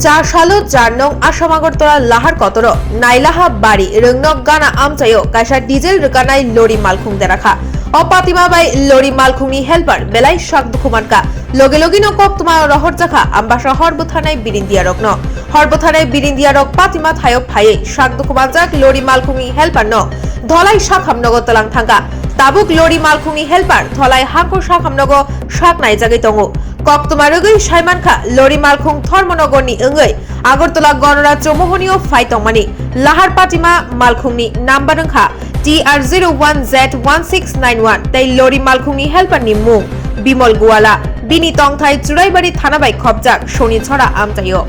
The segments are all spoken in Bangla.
4 nong Ashamagortora Lahar Kotoro, Nailaha Bari, Rungnok Gana Amchayo, Kasha Diesel Rukanai Lori Malkhung Derakha. Opatima by Lori Malkhungi helper, Belai Shak Dukumanka, Logelogino Koktuma Rohorjaka, Ambasha Horbuthanai Birindia Rokno, Horbuthanai Birindia Rok Patima Hayop Haye, Shak Dukumanjak, Lori Malkhungi helper no, Dholai Shakhamnogo Talang Thangkha, Tabuk Lori Malkhungi helper, Dholai Hako Shakhamnogo, Shak Naijagitongo. Koktumarugui Shaimanka, Lori Malkhung Thormonogoni Ungui, Agortola Gonora Chomohonio Faitongmani, Lahar Patima Malkhungni Nambarungha, TR01Z1691, Tai Lori Malkhungi helper ni Mung, Bimol Guala, Bini Tongthai Churaibari Thanabai Khobjak, Shoni Chora Amtayo.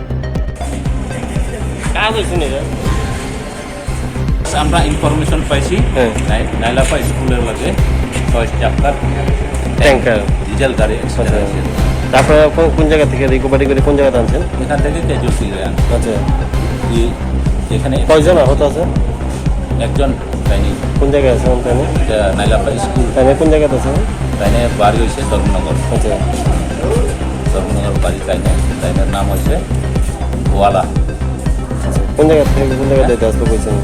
আমরা ইনফরমেশন পাইছি নাইলাফা স্কুলের লাগে 6 চ্যাপ্টার ট্যাঙ্কার ডিজেল গাড়ি এক্সট্রা আছে। তারপরে কোন জায়গা থেকে রিকভারি করে কোন জায়গায় আনছেন? এখান থেকে ক্যাজুয়ালিটি আন। আচ্ছা, এখানে কয়জন আহত আছে? একজন তাইনি। কোন জায়গায় আছে তাইনি? নাইলাফা স্কুল। তাইনি কোন জায়গাতে আছে? তাইনে বাড়ি হয়েছে ধর্মনগর। আচ্ছা, ধর্মনগর বাড়ি তাইনের নাম হয়েছে গোয়ালা। কোন জায়গা থেকে কোন জায়গায় যেতে আসলো কইছেন?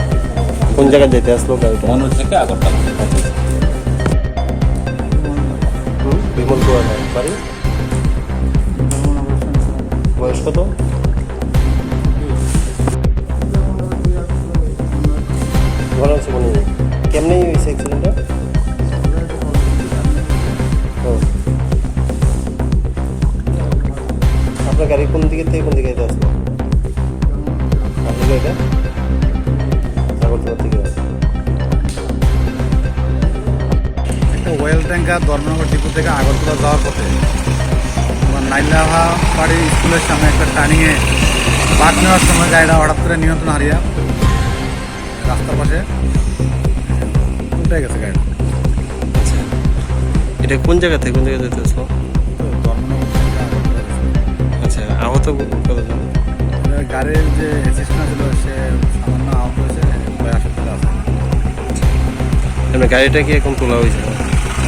কোন জায়গায় যেতে আসলো গাড়িটা? মনু থেকে আগরতলা। আচ্ছা, বিমল গোয়ালা বাড়ি। বয়স কত? ভালো আছে মনে নেই। কেমনি হয়েছে অ্যাক্সিডেন্টটা? আপনার গাড়ি কোন দিকে থেকে কোন দিকে যেতে আসলো? এটা আগরতলা থেকে ওয়েল ট্যাঙ্কার ধর্মনগর ডিপো থেকে আগরতলা যাওয়ার পথে নাইলাহা বাড়ি স্কুলের সামনে একটা টার্নিংয়ে বাদ নেওয়ার সময় গাড়িটা হঠাৎ করে নিয়ন্ত্রণ হারিয়ে রাস্তার পাশে উল্টে গেছে গাড়িটা। এটা কোন জায়গা থেকে কোন জায়গায় যেতে আসলো? ধর্মনগর থেকে আগরতলা। আচ্ছা, আহত কতজন? গাড়ির যে অ্যাসিস্ট্যান্ট ছিল সে সামান্য আহত হয়েছে, হাসপাতালে আছে। গাড়িটা কি এখন তোলা হয়েছে?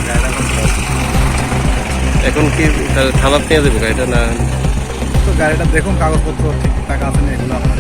গাড়িটা এখন কি থানাত নিয়ে যাবে গাড়িটা না? তো গাড়িটা দেখুন কাগজপত্র ঠিকঠাক আছে না এগুলো আপনার